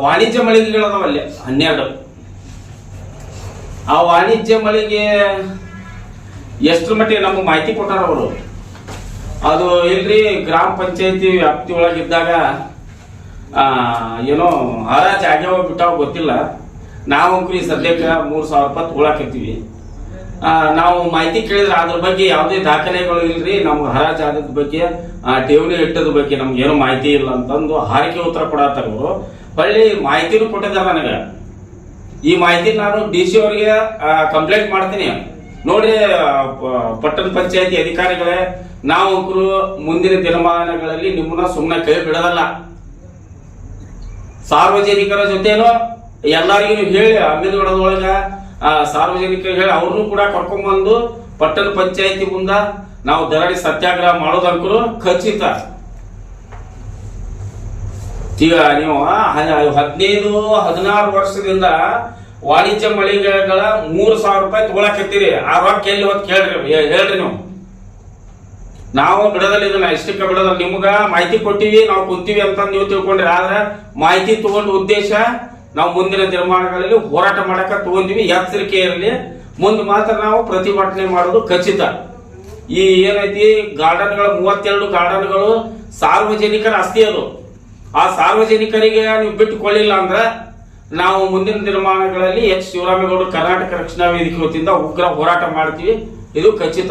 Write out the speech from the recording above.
ವಾಣಿಜ್ಯ ಮಳಿಗೆಗಳದಾವ ಅಲ್ಲಿ 12. ಆ ವಾಣಿಜ್ಯ ಮಳಿಗೆ ಎಷ್ಟರ ಮಟ್ಟಿಗೆ ನಮಗೆ ಮಾಹಿತಿ ಕೊಟ್ಟಾರ ಅವರು. ಅದು ಇಲ್ರಿ ಗ್ರಾಮ ಪಂಚಾಯತಿ ವ್ಯಾಪ್ತಿ ಒಳಗಿದ್ದಾಗ ಏನೋ ಹರಾಜ್ ಆಗ್ಯಾವ ಬಿಟ್ಟಾವ ಗೊತ್ತಿಲ್ಲ. ನಾವಂಕ್ರು ಈ ಸದ್ಯಕ್ಕೆ 3,000 ರೂಪಾಯಿ ತೊಗೊಳಕತ್ತೀವಿ. ನಾವು ಮಾಹಿತಿ ಕೇಳಿದ್ರೆ ಅದ್ರ ಬಗ್ಗೆ ಯಾವುದೇ ದಾಖಲೆಗಳು ಇಲ್ರಿ, ನಮ್ಗೆ ಹರಾಜ್ ಆದದ ಬಗ್ಗೆ ಠೇವಣಿ ಇಟ್ಟದ ಬಗ್ಗೆ ನಮ್ಗೆ ಏನೋ ಮಾಹಿತಿ ಇಲ್ಲ ಅಂತಂದು ಹಾರಿಕೆ ಉತ್ತರ ಕೊಡತ್ತಾರ ಅವರು. ಹೊಳ್ಳಿ ಮಾಹಿತಿನೂ ಕೊಟ್ಟಿದ್ದಾರೆ ನನಗೆ. ಈ ಮಾಹಿತಿ ನಾನು DC ಅವರಿಗೆ ಕಂಪ್ಲೇಂಟ್ ಮಾಡ್ತೀನಿ. ನೋಡ್ರಿ ಪಟ್ಟಣ ಪಂಚಾಯತಿ ಅಧಿಕಾರಿಗಳೇ, ನಾವಂಕರು ಮುಂದಿನ ದಿನಮಾನಗಳಲ್ಲಿ ನಿಮ್ಮನ್ನ ಸುಮ್ಮನೆ ಕೈ ಬಿಡೋದಲ್ಲ. ಸಾರ್ವಜನಿಕರ ಜೊತೆನೂ ಎಲ್ಲರಿಗೂ ಹೇಳಿ ಅಮ್ಮಿದೊಳಗ ಸಾರ್ವಜನಿಕರಿಗೆ ಹೇಳಿ ಅವ್ರನ್ನೂ ಕೂಡ ಕರ್ಕೊಂಡ್ಬಂದು ಪಟ್ಟಣ ಪಂಚಾಯತಿ ಮುಂದ ನಾವು ಧರಣಿ ಸತ್ಯಾಗ್ರಹ ಮಾಡೋದಂಕರು ಖಚಿತ. ಈಗ ನೀವು 15-16 ವರ್ಷದಿಂದ ವಾಣಿಜ್ಯ ಮಳಿಗೆಗಳ 3,000 ರೂಪಾಯಿ ತಗೊಳಕತ್ತೀರಿ. ಆ ರೊಕ್ಕ ಎಲ್ಲಿ ಹೊತ್ತು ಹೇಳ್ರಿ ನೀವು. ನಾವು ಬಿಡೋದಲ್ಲ, ಇದನ್ನ ಇಷ್ಟಕ್ಕೆ ಬಿಡೋದಲ್ಲ. ನಿಮ್ಗ ಮಾಹಿತಿ ಕೊಟ್ಟಿವಿ, ನಾವು ಕುಂತೀವಿ ಅಂತ ನೀವು ತಿಳ್ಕೊಂಡ್ರಿ. ಆದ್ರೆ ಮಾಹಿತಿ ತಗೊಂಡ ಉದ್ದೇಶ ನಾವು ಮುಂದಿನ ದಿನಮಾನಗಳಲ್ಲಿ ಹೋರಾಟ ಮಾಡಕ ತಗೊಂಡಿವಿ. ಎಚ್ಚರಿಕೆ ಇರಲಿ, ಮುಂದೆ ಮಾತ್ರ ನಾವು ಪ್ರತಿಭಟನೆ ಮಾಡೋದು ಖಚಿತ. ಈ ಏನೈತಿ ಗಾರ್ಡನ್ಗಳು 32 ಗಾರ್ಡನ್ಗಳು ಸಾರ್ವಜನಿಕರ ಆಸ್ತಿ. ಅದು ಆ ಸಾರ್ವಜನಿಕರಿಗೆ ನೀವು ಬಿಟ್ಟುಕೊಳ್ಳಿಲ್ಲ ಅಂದ್ರೆ ನಾವು ಮುಂದಿನ ದಿನಮಾನಗಳಲ್ಲಿ H. ಶಿವರಾಮೇಗೌಡ ಕರ್ನಾಟಕ ರಕ್ಷಣಾ ವೇದಿಕೆ ವತಿಯಿಂದ ಉಗ್ರ ಹೋರಾಟ ಮಾಡ್ತೀವಿ. ಇದು ಖಚಿತ.